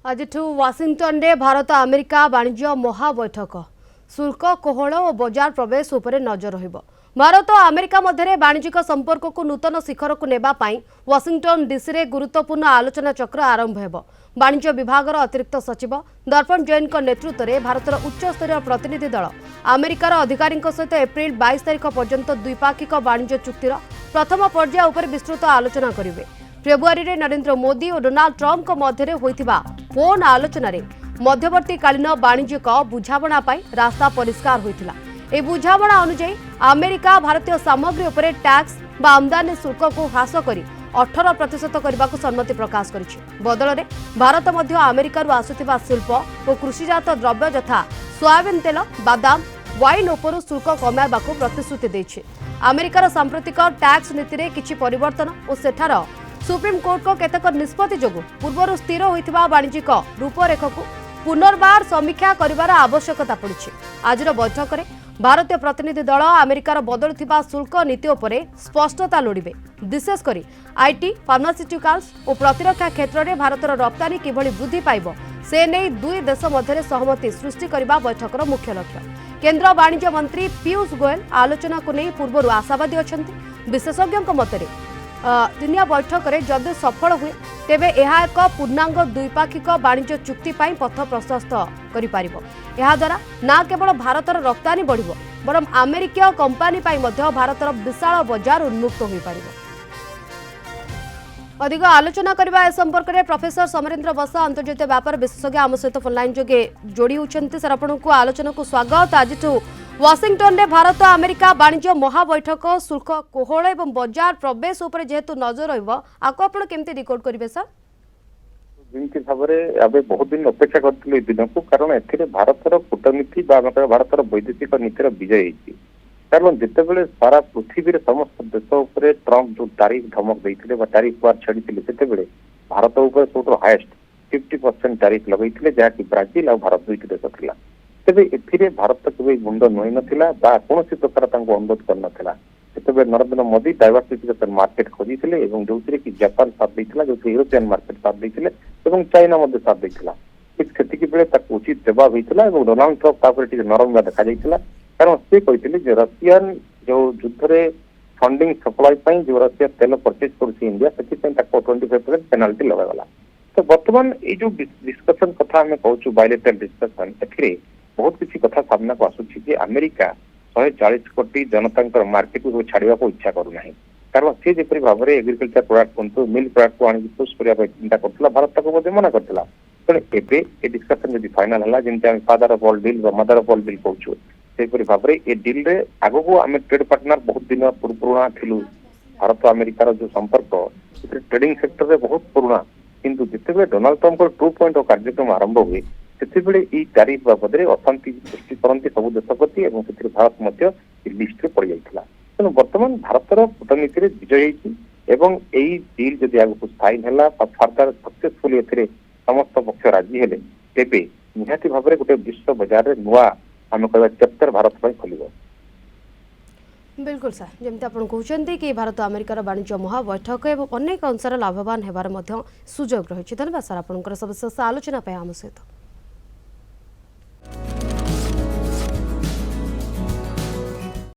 आज वाशिंगटन रे भारत अमेरिका वाणिज्य महाबैठक शुल्क कोहल और बजार प्रवेश उपरे नजर रहिबो। भारत और अमेरिका मध्य वाणिज्यिक संपर्क को नूतन शिखर को नेबा पाई वाशिंगटन डीसी रे गुरुत्वपूर्ण आलोचना चक्र आरंभ हेबो। वाणिज्य विभाग अतिरिक्त सचिव दर्पण जैन नेतृत्व में भारतर उच्च स्तरीय प्रतिनिधि दल अमेरिकार अधिकारी सहित एप्रिल 22 तारिख पर्यंत द्विपाक्षिक वाणिज्य चुक्तिर प्रथम पर्याय उपर विस्तृत आलोचना करेंगे। फेब्रुआरी रे नरेंद्र मोदी और डोनाल्ड ट्रंप मध्य होइथिबा फोन आलोचना रे मध्यवर्तीकालीन वाणिज्यिक बुझामणा पाई रास्ता परिष्कार होइथिला। ए बुझामणा अनुसार अमेरिका भारतीय सामग्री उपरे टैक्स बा आमदानी शुल्क को ह्रास करी 18% करने को सम्मति प्रकाश करिछि। बदल में भारत मध्य अमेरिका आसुथिबा शिल्प और कृषिजात द्रव्य यथा सोयाबीन तेल बादाम वाइन उपर शुल्क कमाइबाकू प्रतिश्रुति देछि। अमेरिकार सांप्रतिक टैक्स नीति रे किछि परिवर्तन और सेठार सुप्रीम कोर्ट को केतक निष्पत्ति जोगु पूर्व स्थिर होइथिबा वाणिज्यिक रूपरेख को पुनर्बार समीक्षा करिवार आवश्यकता पड़िछि। आजिर बैठक में भारतीय प्रतिनिधि दल अमेरिकार बदलुथिबा शुल्क नीति उपरे स्पष्टता लोड़िबे। विशेषकर आईटी फार्मास्यूटिकल्स और प्रतिरक्षा क्षेत्र में भारतर रप्तानी किभली वृद्धि पाइब से नहीं दुई देश मध्य सहमति सृष्टि करने बैठकर मुख्य लक्ष्य। केंद्र वाणिज्य मंत्री पीयूष गोयल आलोचना को नहीं पूर्व आशावादी अच्छा। विशेषज्ञों मतरे दुनिया बैठक में जदि सफल हुए तेबे यह एक पूर्णांग द्विपाक्षिक वाणिज्य चुक्ति पाई पथ प्रशस्त द्वारा न केवल भारतर रप्तानी बढ़िबो बरं अमेरिकीय कंपानी पाई मध्य भारतर विशाल बजार उन्मुक्त हो पारिबो। अधिक आलोचना करबा ए संपर्क में प्रोफेसर समरेंद्र बसा अंतर्जातीय व्यापार विशेषज्ञ आम सहित फोनलाइन जोगे जोड़ी होती। सर आपको आलोचना को स्वागत। आज वाशिंगटन में भारत अमेरिका वाणिज्य महाबैठक शुल्क कोहल और बजार प्रवेश उपर जेहेतु नजर रको आप केमती रिकॉर्ड करेंगे सर? जिनकी भाव में बहुत दिन अपेक्षा करते दिन को कारण ए भारतर कूटनीति भारतर वैदेशिक नीतिर विजय होती। कारण जितेबाला सारा पृथ्वी समस्त देश उपर ट्रंप जो तारीफ धमक देते तारीफ वार छाड़ी से भारत उपर सब हाएस्ट 50% तारीफ लगे जहाँकि ब्राजिल और भारत दुईट देश था। तेरे ए भारत के गुंड नुई नाला कौन प्रकार अनुरोध करना से नरेंद्र मोदी डाइवर्सिफिकेशन मार्केट खोजी जो कि जापान साथ देता जो यूरोपियन मार्केट साथ देते चाइना साथ देता ठीक से बेले उचित जवाब होता है। डोनाल्ड ट्रंप नरम देखा जाता कारण सी कहते रशियन जो युद्ध में फंडिंग सप्लाई जो रशिया तेल परचेज कर इंडिया से 25% पेनाल्टी लगागला। तो बर्तमान ये जो डिस्कसन कथा आम कहूँ बायलेटराल डिस्कसन ए बहुत किसी कथा सामना को आसूची अमेरिका 140 कोटी जनता मार्केट को छाड़ा को इच्छा करूना कारण सी जपरी भाव में एग्रिकल्चर प्रोडक्ट कहतु मिल्क प्रोडक्ट को आनी पुश करने चिंता करता भारत को मना करता। तेणु एवं डिस्कसन जब फाइनाल है जमी father of all deal mother of all deal कहूँ से भाव में ये डिल रे आग को आम ट्रेड पार्टनर बहुत दिन पुराणा थिलु। भारत अमेरिकार जो संपर्क ट्रेडिंग सेक्टर में बहुत पुराणा किंतु जिते डोनाल्ड ट्रंप 2.0 कार्यक्रम आरंभ हुए से तारीफ बाबद अशांति सृष्टि करती सब देश प्रति और भारत लिस्ट में पड़ जाता। तेणु बर्तमान भारतर कूटनीति विजय होती डील जदि आगे साइन है फार्दर सक्सेसफुल समस्त पक्ष राजी हेले तेबे निहाती भाव में गोटे विश्व बाजार में नुआ आम कह चैप्टर भारत खोल। बिल्कुल सर जमी आप कहते कि भारत अमेरिकार वाणिज्य महाबैठक और अनेक अंशर लाभवान होबार सुजोग रही। धन्यवाद सर आपंकर सब आलोचना आम सहित।